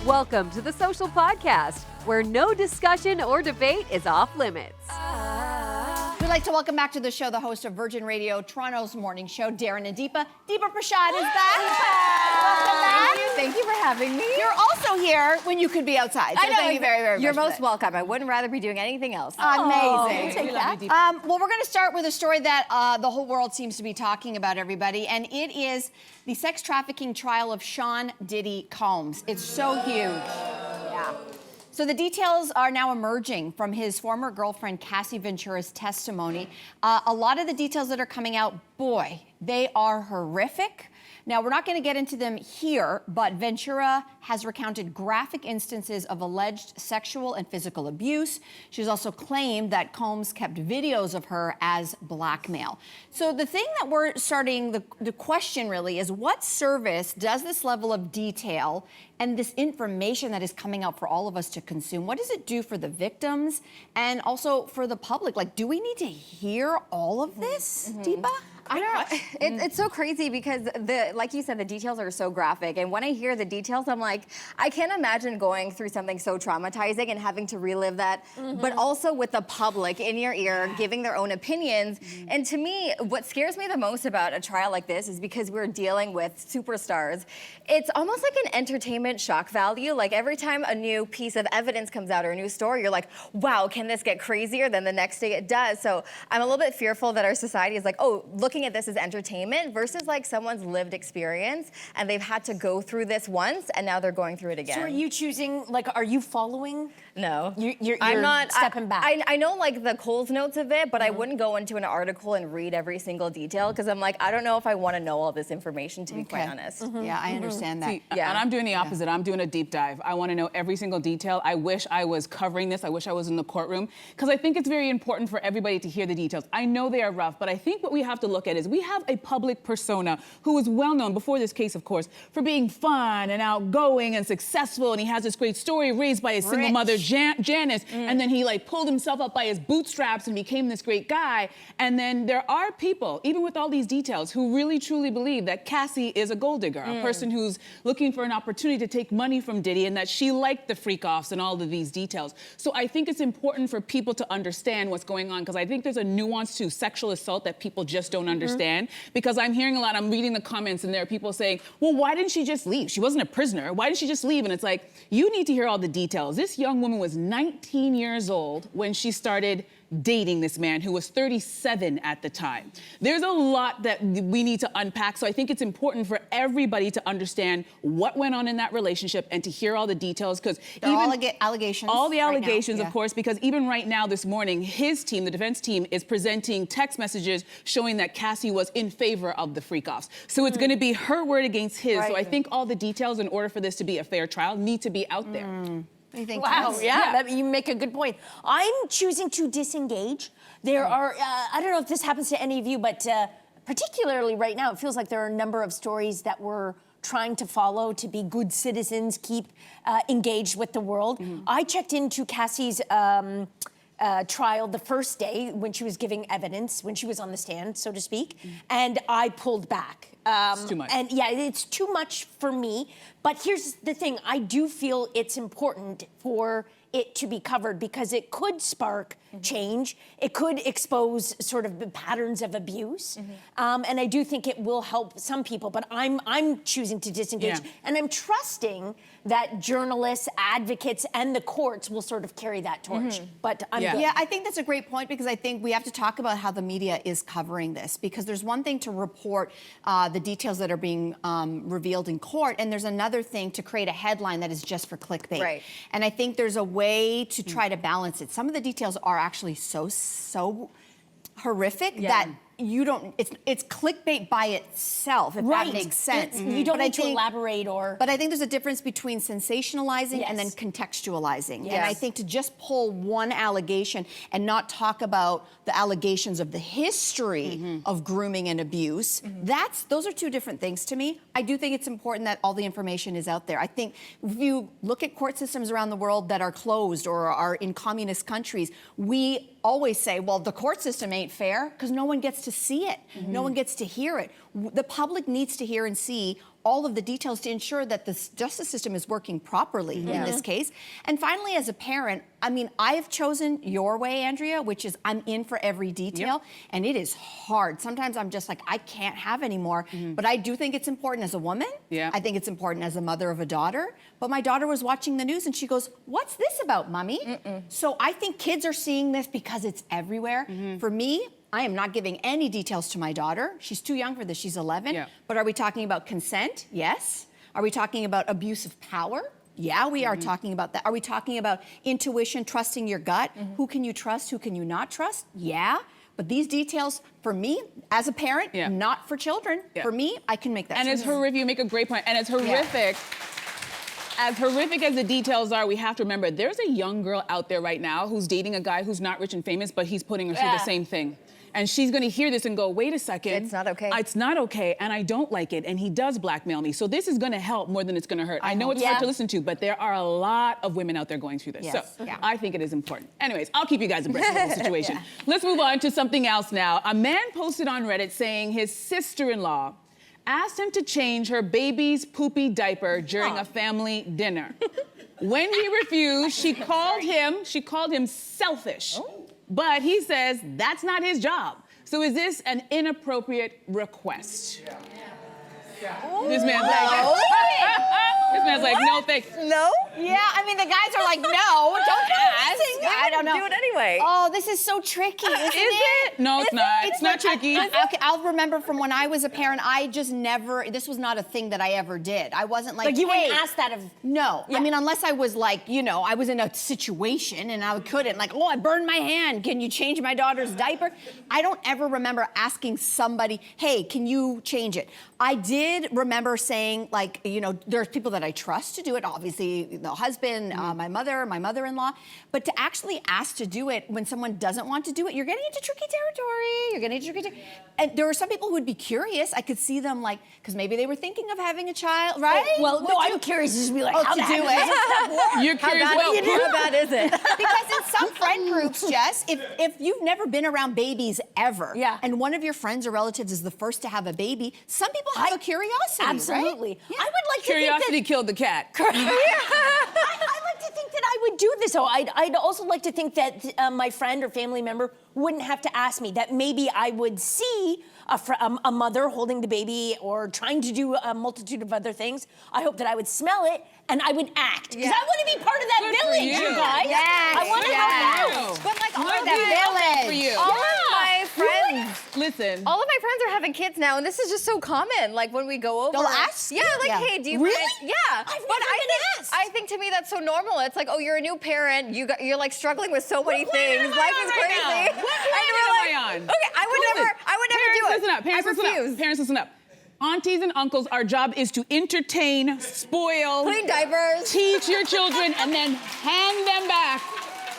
Welcome to the Social Podcast, where no discussion or debate is off limits. We'd like to welcome back to the show the host of Virgin Radio Toronto's morning show, Darren and Deepa. Deepa Prashad is back. Welcome back. Thank you for having me. You're also here when you could be outside. So I know. Thank you very, very You're much. most welcome. I wouldn't rather be doing anything else. Amazing. Take that. Well, we're going to start with a story that the whole world seems to be talking about, everybody, and it is the sex trafficking trial of Sean Diddy Combs. It's so huge. Yeah. So the details are now emerging from his former girlfriend, Cassie Ventura's testimony. A lot of the details that are coming out, boy, they are horrific. Now, we're not going to get into them here, but Ventura has recounted graphic instances of alleged sexual and physical abuse. She's also claimed that Combs kept videos of her as blackmail. So the thing that we're starting the question really is, what service does this level of detail and this information that is coming out for all of us to consume, what does it do for the victims and also for the public? Like, do we need to hear all of this, Deepa? I don't know. It's so crazy because, like you said, the details are so graphic. And when I hear the details, I'm like, I can't imagine going through something so traumatizing and having to relive that, but also with the public in your ear, giving their own opinions. And to me, what scares me the most about a trial like this is because we're dealing with superstars. It's almost like an entertainment shock value. Like every time a new piece of evidence comes out or a new story, you're like, wow, can this get crazier? Then the next day it does. So I'm a little bit fearful that our society is like, oh, looking at this as entertainment versus like someone's lived experience, and they've had to go through this once and now they're going through it again. So are you choosing, like, are you following? No. You're I'm not stepping back. I know like the Coles notes of it, but I wouldn't go into an article and read every single detail because I'm like, I don't know if I want to know all this information, to be quite honest. Yeah, I understand that. See, and I'm doing the opposite. I'm doing a deep dive. I want to know every single detail. I wish I was covering this. I wish I was in the courtroom because I think it's very important for everybody to hear the details. I know they are rough, but I think what we have to look at is we have a public persona who was well known before this case, of course, for being fun and outgoing and successful, and he has this great story raised by his single mother, Janice, and then he like pulled himself up by his bootstraps and became this great guy. And then there are people, even with all these details, who really truly believe that Cassie is a gold digger, a person who's looking for an opportunity to take money from Diddy and that she liked the freak-offs and all of these details. So I think it's important for people to understand what's going on because I think there's a nuance to sexual assault that people just don't understand. Because I'm hearing a lot, I'm reading the comments and there are people saying, well, why didn't she just leave? She wasn't a prisoner. Why didn't she just leave? And it's like, you need to hear all the details. This young woman was 19 years old when she started dating this man who was 37 at the time. There's a lot that we need to unpack, so I think it's important for everybody to understand what went on in that relationship and to hear all the details, because all allegations. All the allegations, right now, of course, because even right now this morning, his team, the defense team, is presenting text messages showing that Cassie was in favor of the freak-offs. So it's gonna be her word against his, so I think all the details, in order for this to be a fair trial, need to be out there. What do you think? Wow, Jess? yeah. You make a good point. I'm choosing to disengage. There are, I don't know if this happens to any of you, but particularly right now, it feels like there are a number of stories that we're trying to follow to be good citizens, keep engaged with the world. I checked into Cassie's trial the first day when she was giving evidence, when she was on the stand, so to speak, and I pulled back. It's too much. And yeah, it's too much for me. But here's the thing, I do feel it's important for it to be covered because it could spark change. It could expose sort of the patterns of abuse. And I do think it will help some people, but I'm choosing to disengage. Yeah. And I'm trusting that journalists, advocates, and the courts will sort of carry that torch. But I'm good. Yeah, I think that's a great point because I think we have to talk about how the media is covering this, because there's one thing to report the details that are being revealed in court, and there's another thing to create a headline that is just for clickbait. Right. And I think there's a way to try to balance it. Some of the details are actually so horrific that you don't, it's clickbait by itself, if that makes sense. You don't need to elaborate or... But I think there's a difference between sensationalizing and then contextualizing. And I think to just pull one allegation and not talk about the allegations of the history of grooming and abuse, those are two different things to me. I do think it's important that all the information is out there. I think if you look at court systems around the world that are closed or are in communist countries, we always say, well, the court system ain't fair because no one gets to see it. No one gets to hear it. The public needs to hear and see all of the details to ensure that the justice system is working properly in this case. And finally, as a parent, I mean, I've chosen your way, Andrea, which is I'm in for every detail, and it is hard. Sometimes I'm just like, I can't have any more, but I do think it's important as a woman. I think it's important as a mother of a daughter. But my daughter was watching the news and she goes, what's this about, Mommy? So I think kids are seeing this because it's everywhere. For me, I am not giving any details to my daughter. She's too young for this, she's 11. But are we talking about consent? Yes. Are we talking about abuse of power? Yeah, we are talking about that. Are we talking about intuition, trusting your gut? Who can you trust, who can you not trust? Yeah. But these details, for me, as a parent, not for children. For me, I can make that And choice. it's horrific, you make a great point, and it's horrific. As horrific as the details are, we have to remember, there's a young girl out there right now who's dating a guy who's not rich and famous, but he's putting her through the same thing. And she's gonna hear this and go, wait a second. It's not okay. It's not okay, and I don't like it, and he does blackmail me. So this is gonna help more than it's gonna hurt. I know it's hard to listen to, but there are a lot of women out there going through this. So I think it is important. Anyways, I'll keep you guys abreast of the whole situation. Let's move on to something else now. A man posted on Reddit saying his sister-in-law asked him to change her baby's poopy diaper during a family dinner. When he refused, she called him selfish. But he says that's not his job. So is this an inappropriate request? This man's like, this man's like, no thanks. No? Yeah, I mean, the guys are like, no, don't ask. I don't know. Do it anyway. Oh, this is so tricky, isn't it? No, it's not. It's not tricky. Okay, I'll remember from when I was a parent, I just never, this was not a thing that I ever did. I wasn't like, you hey, wouldn't ask that of... No, I mean, unless I was like, you know, I was in a situation and I couldn't, like, oh, I burned my hand. Can you change my daughter's diaper? I don't ever remember asking somebody, hey, can you change it? I did remember saying, like, you know, there's people that I trust to do it, obviously the husband, my mother-in-law, but to actually ask to do it when someone doesn't want to do it, you're getting into tricky territory. And there were some people who would be curious. I could see them like, because maybe they were thinking of having a child, right? Well, no, I'm curious to just be like, how to the do heck does this stuff work? You're curious How bad is it? Because in some friend groups, Jess, if you've never been around babies ever, and one of your friends or relatives is the first to have a baby, some people have a curiosity, Absolutely. right? Yeah. I would like to Curiosity think killed the cat. I like to think that I would do this. So I'd also like to think that my friend or family member wouldn't have to ask me, that maybe I would see a mother holding the baby or trying to do a multitude of other things. I hope that I would smell it and I would act. Because I want to be part of that village, you guys. Yes, I want to help out. But like all We'll of be that for you. all of my friends, Listen. all of my friends are having kids now, and this is just so common. Like when we go over, They'll ask? yeah, like, hey, do you Really? mind? Yeah, I've never been asked. I think to me that's so normal. It's like, oh, you're a new parent. You're like struggling with so many things. Life is crazy. What planet am I on? Okay, I would never do it. Listen up. Parents, I listen refuse. up. Parents, listen up. Aunties and uncles, our job is to entertain, spoil, Clean diapers. teach your children, and then hand them back.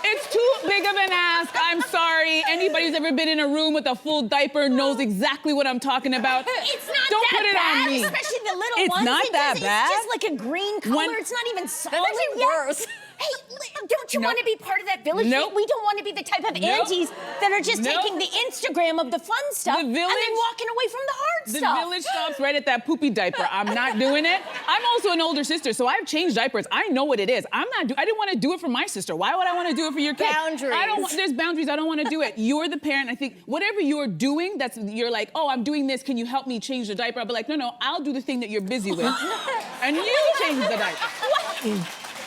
It's too big of an ask. I'm sorry. Anybody who's ever been in a room with a full diaper knows exactly what I'm talking about. It's not Don't that put it bad, on me. especially the little It's ones. not that bad. It's just like a green color. When- It's not even solid That's actually yet. worse. Hey, don't you Nope. want to be part of that village? Nope. We don't want to be the type of Nope. aunties that are just Nope. taking the Instagram of the fun stuff The and then village- walking away from the hard The stuff. village stops right at that poopy diaper. I'm not doing it. I'm also an older sister, so I've changed diapers. I know what it is. I didn't want to do it for my sister. Why would I want to do it for your kid? Boundaries. There's boundaries. I don't want to do it. You're the parent. I think whatever you're doing, you're like, oh, I'm doing this. Can you help me change the diaper? I'll be like, no, I'll do the thing that you're busy with, and you change the diaper.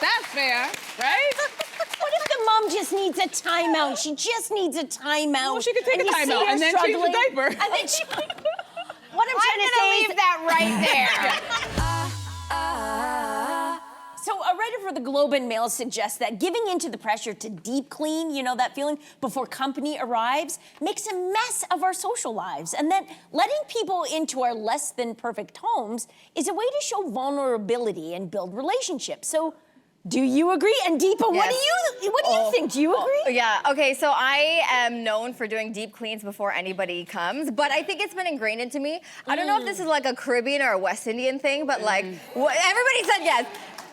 That's fair, right? What if the mom just needs a timeout? She just needs a timeout. Well, she could take a you see timeout her and then change the struggling, diaper. And then she... What I'm trying to I'm say gonna is leave that right there. So a writer for the Globe and Mail suggests that giving into the pressure to deep clean, you know, that feeling before company arrives, makes a mess of our social lives. And that letting people into our less than perfect homes is a way to show vulnerability and build relationships. So do you agree? And Deepa, what do you think? Do you agree? Yeah, okay, so I am known for doing deep cleans before anybody comes, but I think it's been ingrained into me. I don't know if this is like a Caribbean or a West Indian thing, but like, everybody said yes.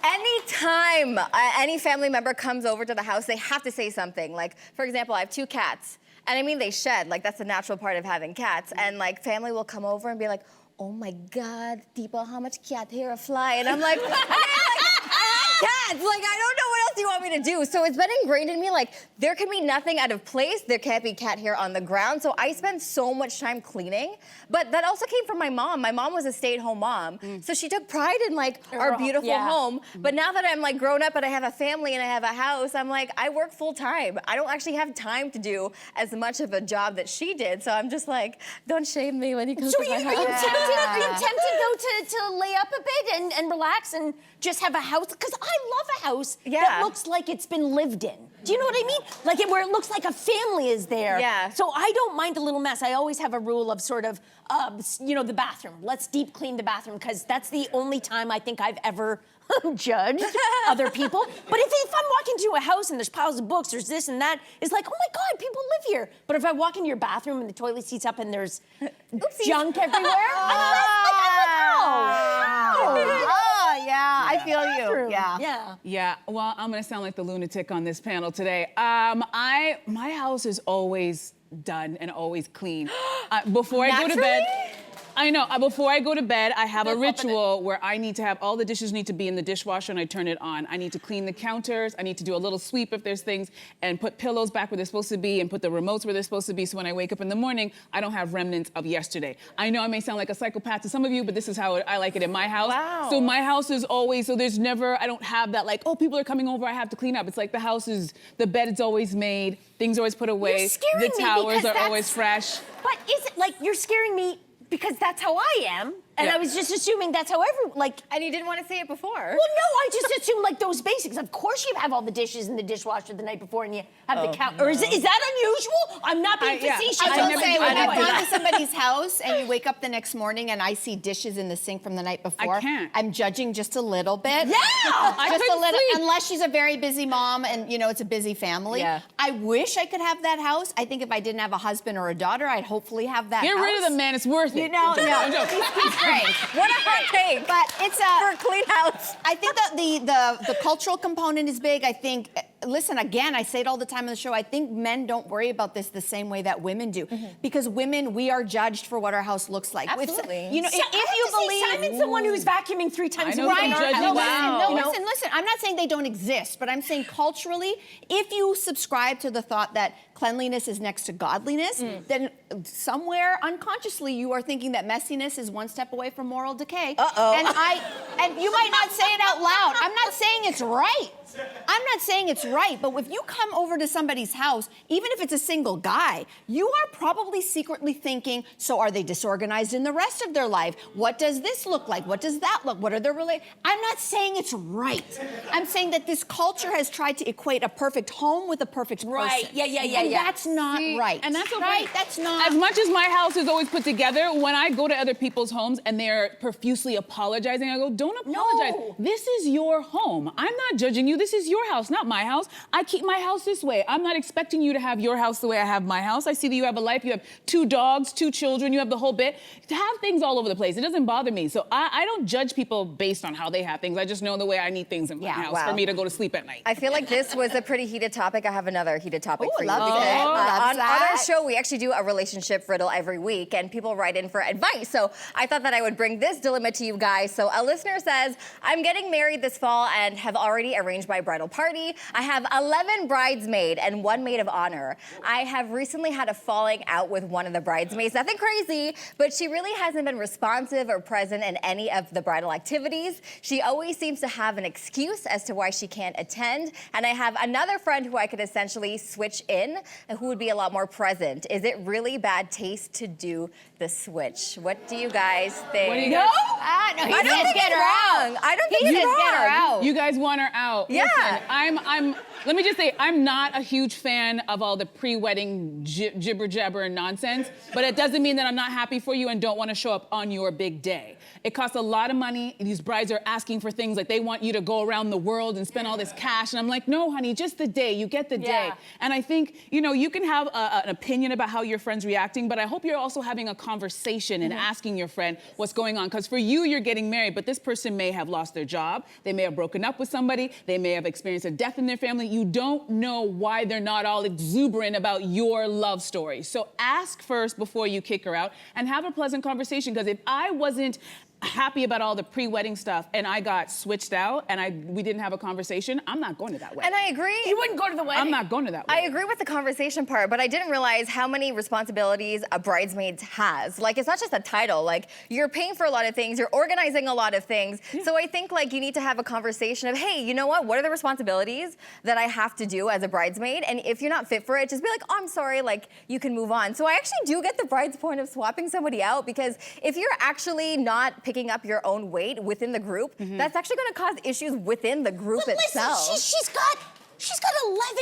Anytime any family member comes over to the house, they have to say something. Like, for example, I have 2 cats. And I mean, they shed, like that's a natural part of having cats. And like family will come over and be like, oh my God, Tipo, how much cat hair a fly? And I'm like, I have cats. Like, I don't know what else you want me to do. So it's been ingrained in me, like, there can be nothing out of place. There can't be cat hair on the ground. So I spend so much time cleaning. But that also came from my mom. My mom was a stay-at-home mom. So she took pride in, like, our beautiful home. But now that I'm, like, grown up and I have a family and I have a house, I'm like, I work full time. I don't actually have time to do as much of a job that she did. So I'm just like, don't shame me when you come to my house. Are you tempted though to lay up a bit and relax and just have a house? Because I love a house that looks like it's been lived in. Do you know what I mean? Like where it looks like a family is there. Yeah. So I don't mind a little mess. I always have a rule of sort of, the bathroom. Let's deep clean the bathroom because that's the only time I think I've ever judged other people. But if I'm walking to a house and there's piles of books, there's this and that, it's like, oh my God, people live here. But if I walk into your bathroom and the toilet seat's up and there's junk everywhere, Oh, yeah, I feel you. Yeah. Yeah, well, I'm gonna sound like the lunatic on this panel today. My house is always done and always clean. Before I go to bed, I know. Before I go to bed, I have a ritual where I need to have all the dishes need to be in the dishwasher and I turn it on. I need to clean the counters. I need to do a little sweep if there's things and put pillows back where they're supposed to be and put the remotes where they're supposed to be so when I wake up in the morning, I don't have remnants of yesterday. I know I may sound like a psychopath to some of you, but this is how I like it in my house. Wow. So my house is always, so there's never, I don't have that like, oh, people are coming over, I have to clean up. It's like the house is, the bed is always made, things are always put away. You're scaring the me towers because are always fresh. But is it like you're scaring me because that's how I am? And I was just assuming that's how And you didn't want to say it before. Well, no, I just assumed like those basics. Of course you have all the dishes in the dishwasher the night before and you have the count. Or is that unusual? I'm not being facetious. I will never say, do when that. I've gone to somebody's house and you wake up the next morning and I see dishes in the sink from the night before, I can't. I'm judging just a little bit. Yeah! Just a couldn't little, sleep. unless she's a very busy mom and, it's a busy family. Yeah. I wish I could have that house. I think if I didn't have a husband or a daughter, I'd hopefully have that Get house. rid of the man, it's worth it. No, I'm joking. he's great. What a hot take. But it's for a clean house. I think that the cultural component is big. I think, listen, again, I say it all the time on the show, I think men don't worry about this the same way that women do. Because women, we are judged for what our house looks like. Absolutely. If you believe... Simon's the one who's vacuuming 3 times a I know week. some judgy No, men. listen. I'm not saying they don't exist, but I'm saying culturally, if you subscribe to the thought that cleanliness is next to godliness, then somewhere unconsciously you are thinking that messiness is one step away from moral decay. And you might not say it out loud. I'm not saying it's right. I'm not saying it's right, but if you come over to somebody's house, even if it's a single guy, you are probably secretly thinking, so are they disorganized in the rest of their life? What does this look like? What does that look? What are their I'm not saying it's right. I'm saying that this culture has tried to equate a perfect home with a perfect person. Right, yeah. And that's not right. And that's okay. Right? That's not... As much as my house is always put together, when I go to other people's homes and they're profusely apologizing, I go, don't apologize. No. This is your home. I'm not judging you. This is your house, not my house. I keep my house this way. I'm not expecting you to have your house the way I have my house. I see that you have a life. You have 2 dogs, 2 children. You have the whole bit. To have things all over the place, it doesn't bother me. So I don't judge people based on how they have things. I just know the way I need things in my house for me to go to sleep at night. I feel like this was a pretty heated topic. I have another heated topic for you. Love Because, it. Love on our show, we actually do a relationship riddle every week, and people write in for advice. So I thought that I would bring this dilemma to you guys. So a listener says, I'm getting married this fall and have already arranged my bridal party. I have 11 bridesmaid and 1 maid of honor. I have recently had a falling out with one of the bridesmaids. Nothing crazy, but she really hasn't been responsive or present in any of the bridal activities. She always seems to have an excuse as to why she can't attend. And I have another friend who I could essentially switch in and who would be a lot more present. Is it really bad taste to do the switch? What do you guys think? What do you guys... No, he I don't said think get it's her out. wrong. I don't think He it's said wrong. get her out. You guys want her out. Yeah. Listen, let me just say, I'm not a huge fan of all the pre-wedding jibber jabber and nonsense, but it doesn't mean that I'm not happy for you and don't want to show up on your big day. It costs a lot of money. These brides are asking for things like they want you to go around the world and spend all this cash. And I'm like, no, honey, just the day. You get the day. And I think, you can have an opinion about how your friend's reacting, but I hope you're also having a conversation and asking your friend what's going on. Because for you, you're getting married, but this person may have lost their job. They may have broken up with somebody. They may have experienced a death in their family. you don't know why they're not all exuberant about your love story. So ask first before you kick her out and have a pleasant conversation, because if I wasn't happy about all the pre-wedding stuff and I got switched out and we didn't have a conversation, I'm not going to that wedding. And I agree. You wouldn't go to the wedding? I'm not going to that I wedding. agree with the conversation part, but I didn't realize how many responsibilities a bridesmaid has. Like, it's not just a title. Like, you're paying for a lot of things, you're organizing a lot of things. Yeah. So I think, like, you need to have a conversation of, hey, you know what are the responsibilities that I have to do as a bridesmaid? And if you're not fit for it, just be like, oh, I'm sorry, like, you can move on. So I actually do get the bride's point of swapping somebody out, because if you're actually not picking up your own weight within the group, that's actually going to cause issues within the group itself. Listen, she's got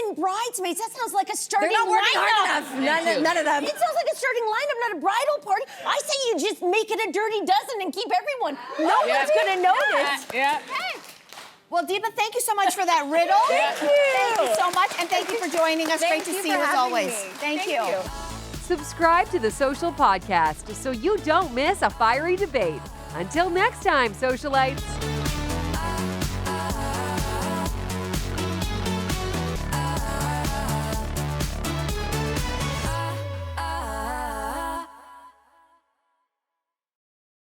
11 bridesmaids. That sounds like a starting They're not working lineup. hard enough. None of them. It sounds like a starting lineup, not a bridal party. I say you just make it a dirty dozen and keep everyone. No one's gonna notice. Yeah. Okay. Well, Deepa, thank you so much for that riddle. Thank you. Thank you so much, and thank you for joining us. Great to see you as always. Thank you. Subscribe to the Social Podcast so you don't miss a fiery debate. Until next time, socialites.